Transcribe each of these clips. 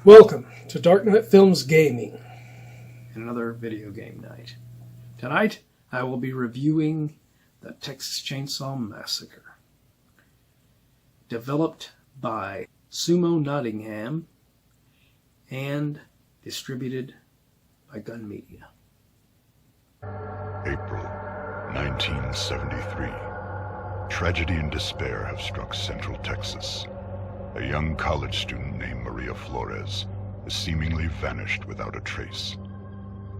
Welcome to Dark Knight Films Gaming. Another video game night. Tonight, I will be reviewing the Texas Chain Saw Massacre. Developed by Sumo Nottingham and distributed by Gun Media. April 1973. Tragedy and despair have struck Central Texas. A young college student named Maria Flores has seemingly vanished without a trace.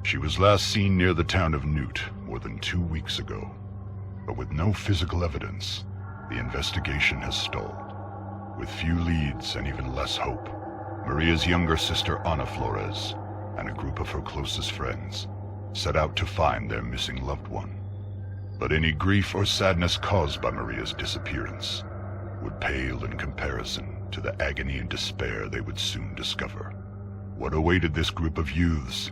She was last seen near the town of Newt more than 2 weeks ago, but with no physical evidence, the investigation has stalled. With few leads and even less hope, Maria's younger sister Ana Flores and a group of her closest friends set out to find their missing loved one. But any grief or sadness caused by Maria's disappearance would pale in comparison to the agony and despair they would soon discover. What awaited this group of youths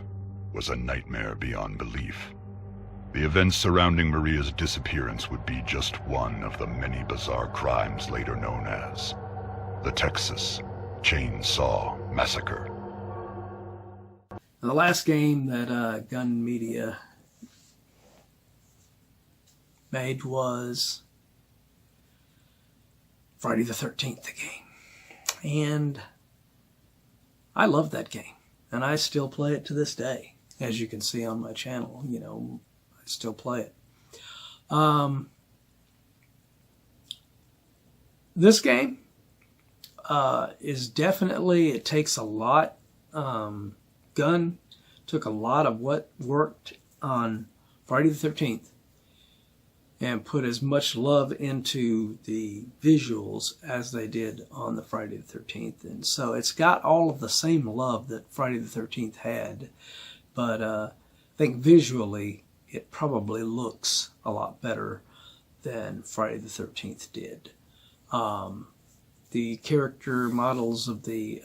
was a nightmare beyond belief. The events surrounding Maria's disappearance would be just one of the many bizarre crimes later known as the Texas Chain Saw Massacre. The last game that Gun Media made was Friday the 13th, the game. And I love that game. And I still play it to this day. As you can see on my channel, I still play it. This game is definitely, it takes a lot. Gun took a lot of what worked on Friday the 13th and put as much love into the visuals as they did on the Friday the 13th. And so it's got all of the same love that Friday the 13th had, but I think visually it probably looks a lot better than Friday the 13th did. The character models of the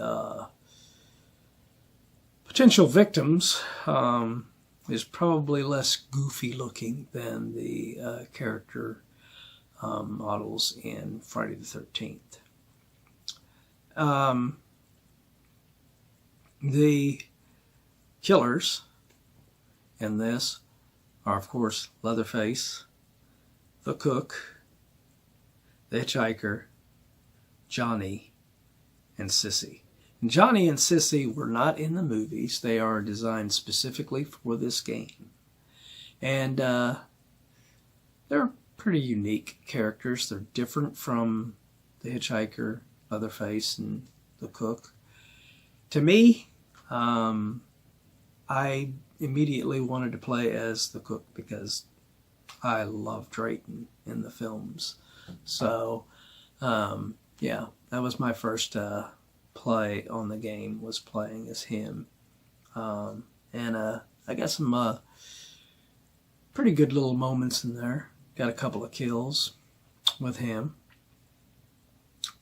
potential victims is probably less goofy looking than the character models in Friday the 13th. The killers in this are, of course, Leatherface, the cook, the hitchhiker, Johnny, and Sissy. Johnny and Sissy were not in the movies. They are designed specifically for this game. And they're pretty unique characters. They're different from the hitchhiker, Leatherface, and the cook. To me, I immediately wanted to play as the cook because I love Drayton in the films. So, yeah, that was my first play on the game, was playing as him. And I got some pretty good little moments in there. Got a couple of kills with him.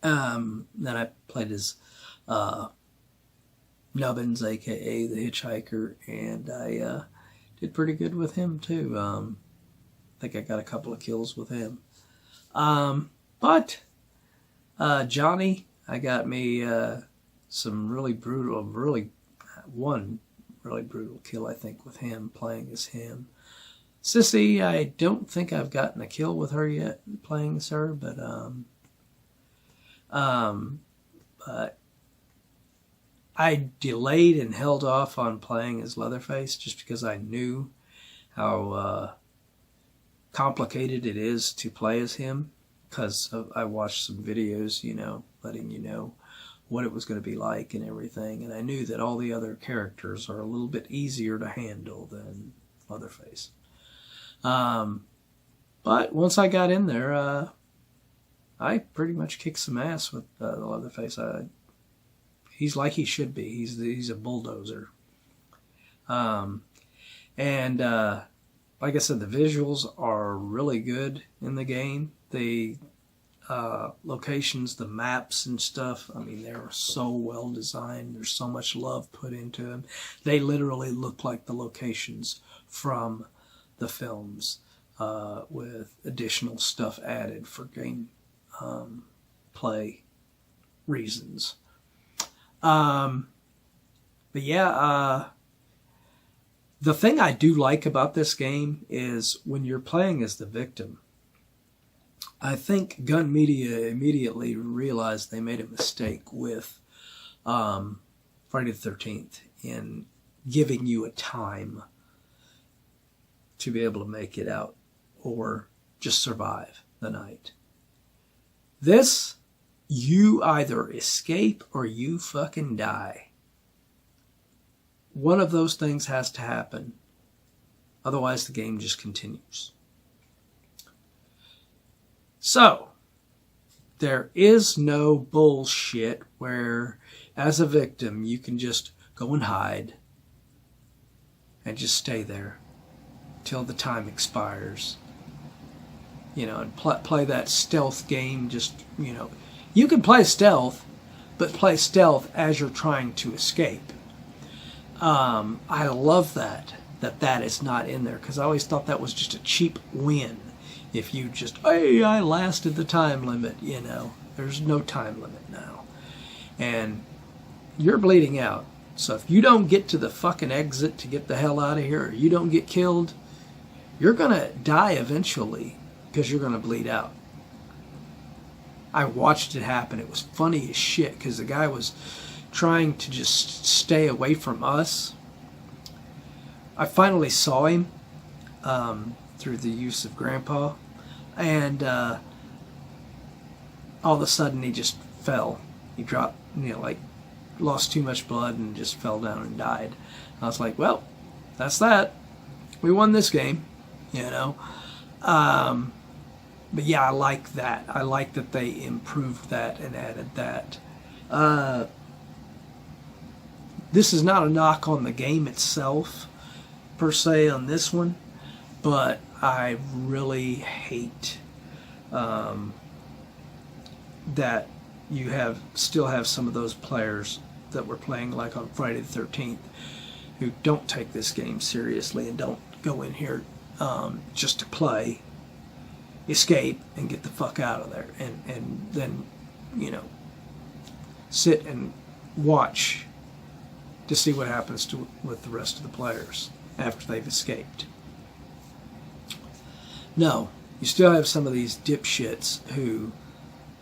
Then I played as Nubbins, aka the hitchhiker, and I did pretty good with him too. I think I got a couple of kills with him. But Johnny, I got me some really brutal, one really brutal kill, I think, with him, playing as him. Sissy, I don't think I've gotten a kill with her yet, playing as her, but I delayed and held off on playing as Leatherface just because I knew how complicated it is to play as him, because I watched some videos, letting you know what it was going to be like and everything, and I knew that all the other characters are a little bit easier to handle than Leatherface. But once I got in there, I pretty much kicked some ass with the Leatherface. He's like he should be. He's a bulldozer. And like I said, the visuals are really good in the game. They locations, the maps and stuff. I mean, they're so well designed. There's so much love put into them. They literally look like the locations from the films, with additional stuff added for game play reasons. But yeah, the thing I do like about this game is when you're playing as the victim, I think Gun Media immediately realized they made a mistake with Friday the 13th in giving you a time to be able to make it out or just survive the night. This, you either escape or you fucking die. One of those things has to happen. Otherwise, the game just continues. So, there is no bullshit where, as a victim, you can just go and hide and just stay there till the time expires. You know, and play that stealth game. Just, you know, you can play stealth, but play stealth as you're trying to escape. I love that is not in there, because I always thought that was just a cheap win. If you just, hey, I lasted the time limit, you know. There's no time limit now. And you're bleeding out. So if you don't get to the fucking exit to get the hell out of here, or you don't get killed, you're going to die eventually, because you're going to bleed out. I watched it happen. It was funny as shit, because the guy was trying to just stay away from us. I finally saw him through the use of Grandpa, and all of a sudden he just fell. He dropped, you know, like lost too much blood and just fell down and died. I was like, well, that's that. We won this game, you know. But yeah, I like that. I like that they improved that and added that. This is not a knock on the game itself, per se, on this one, but I really hate that you still have some of those players that were playing like on Friday the 13th who don't take this game seriously and don't go in here just to play, escape, and get the fuck out of there, and then, you know, sit and watch to see what happens with the rest of the players after they've escaped. No, you still have some of these dipshits who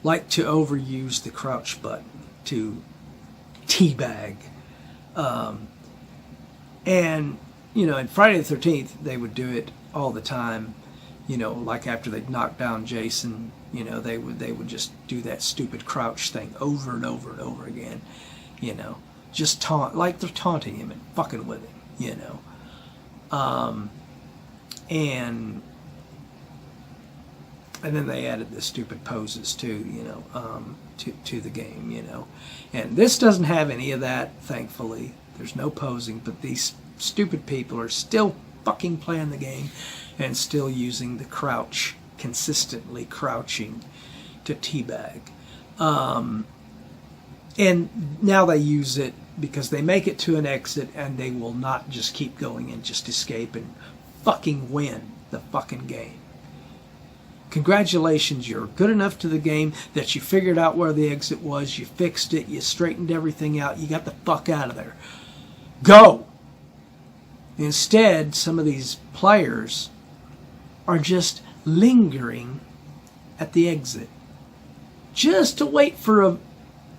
like to overuse the crouch button to teabag. And, you know, in Friday the 13th, they would do it all the time. You know, like after they'd knocked down Jason, you know, they would just do that stupid crouch thing over and over and over again, you know. Just taunt, like they're taunting him and fucking with him, you know. And then they added the stupid poses too, you know, to the game, you know. And this doesn't have any of that, thankfully. There's no posing, but these stupid people are still fucking playing the game and still using the crouch, consistently crouching to teabag. And now they use it because they make it to an exit and they will not just keep going and just escape and fucking win the fucking game. Congratulations, you're good enough to the game that you figured out where the exit was, you fixed it, you straightened everything out, you got the fuck out of there. Go! Instead, some of these players are just lingering at the exit just to wait for a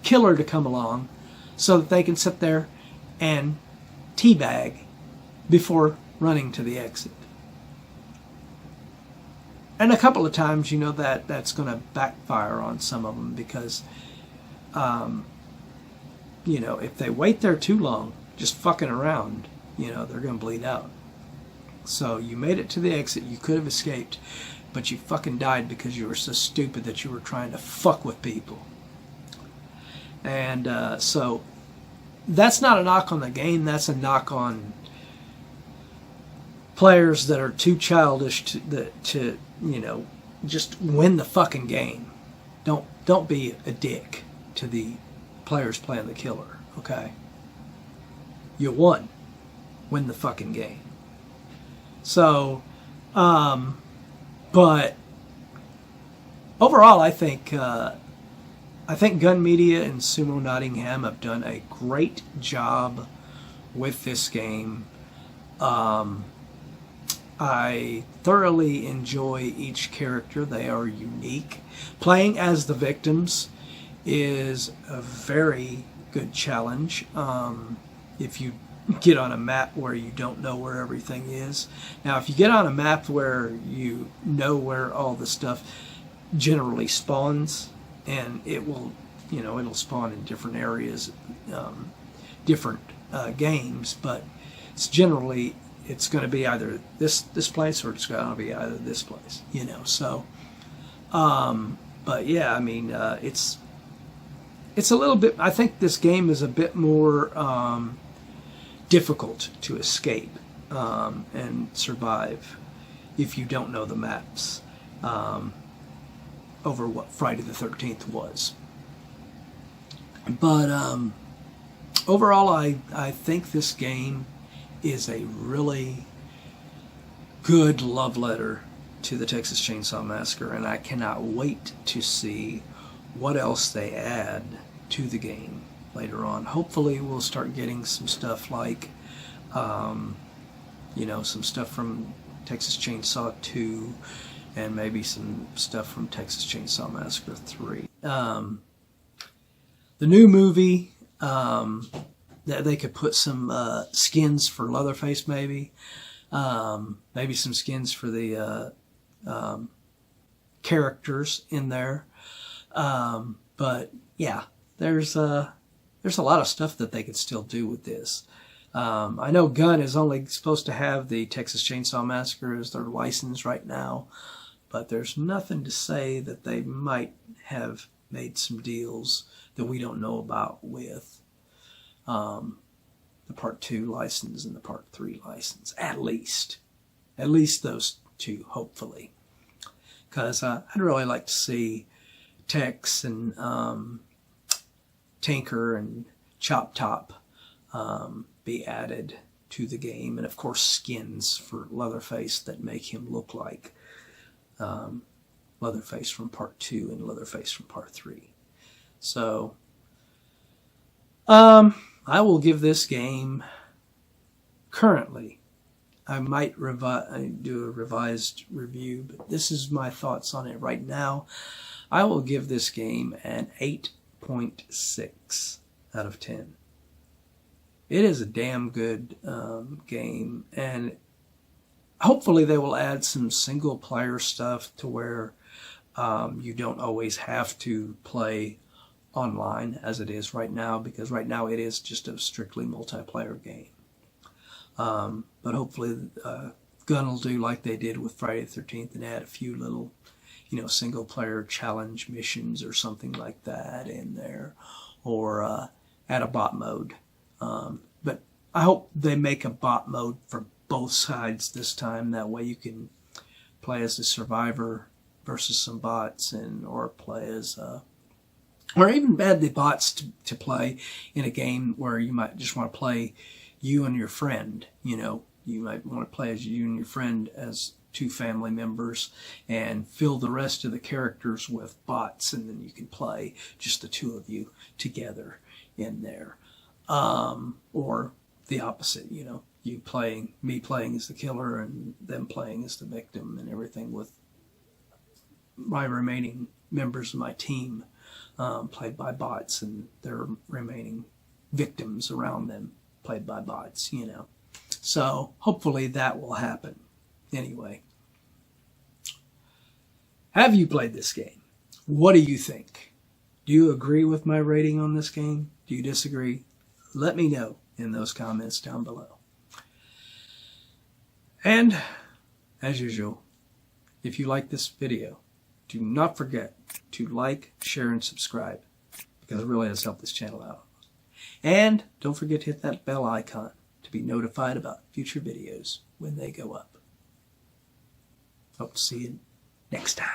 killer to come along so that they can sit there and teabag before running to the exit. And a couple of times, you know, that's going to backfire on some of them because, you know, if they wait there too long, just fucking around, you know, they're going to bleed out. So you made it to the exit, you could have escaped, but you fucking died because you were so stupid that you were trying to fuck with people. And so that's not a knock on the game, that's a knock on players that are too childish to you know, just win the fucking game. don't be a dick to the players playing the killer, okay? You won. Win the fucking game. So, but overall, I think Gun Media and Sumo Nottingham have done a great job with this game. I thoroughly enjoy each character. They are unique. Playing as the victims is a very good challenge. If you get on a map where you don't know where everything is. Now, if you get on a map where you know where all the stuff generally spawns, and it will, it'll spawn in different areas, different games, but it's generally, it's going to be either this place or it's going to be either this place, so but yeah, I mean, it's a little bit, I think this game is a bit more difficult to escape and survive if you don't know the maps over what Friday the 13th was. But overall, I think this game is a really good love letter to the Texas Chain Saw Massacre, and I cannot wait to see what else they add to the game later on. Hopefully we'll start getting some stuff like some stuff from Texas Chain Saw 2 and maybe some stuff from Texas Chain Saw Massacre 3. The new movie, that they could put some skins for Leatherface, maybe some skins for the characters in there. But yeah, there's a lot of stuff that they could still do with this. I know Gun is only supposed to have the Texas Chain Saw Massacre as their license right now, but there's nothing to say that they might have made some deals that we don't know about with the Part 2 license and the Part 3 license, at least those two, hopefully, because I'd really like to see Tex and Tinker and Chop Top be added to the game, and of course skins for Leatherface that make him look like Leatherface from Part 2 and Leatherface from Part 3. So I will give this game, currently, I might do a revised review, but this is my thoughts on it right now. I will give this game an 8.6 out of 10. It is a damn good game, and hopefully they will add some single player stuff to where you don't always have to play online as it is right now, because right now it is just a strictly multiplayer game. But hopefully Gun will do like they did with Friday the 13th and add a few little, single player challenge missions or something like that in there, or add a bot mode. But I hope they make a bot mode for both sides this time. That way you can play as the survivor versus some bots, or play as or even add the bots to play in a game where you might just want to play you and your friend. You might want to play as you and your friend as two family members and fill the rest of the characters with bots, and then you can play just the two of you together in there. Or the opposite, me playing as the killer and them playing as the victim, and everything with my remaining members of my team played by bots, and their remaining victims around them played by bots, So hopefully that will happen. Anyway, have you played this game? What do you think? Do you agree with my rating on this game? Do you disagree? Let me know in those comments down below. And as usual, if you like this video, do not forget to like, share, and subscribe, because it really has helped this channel out. And don't forget to hit that bell icon to be notified about future videos when they go up. Hope to see you next time.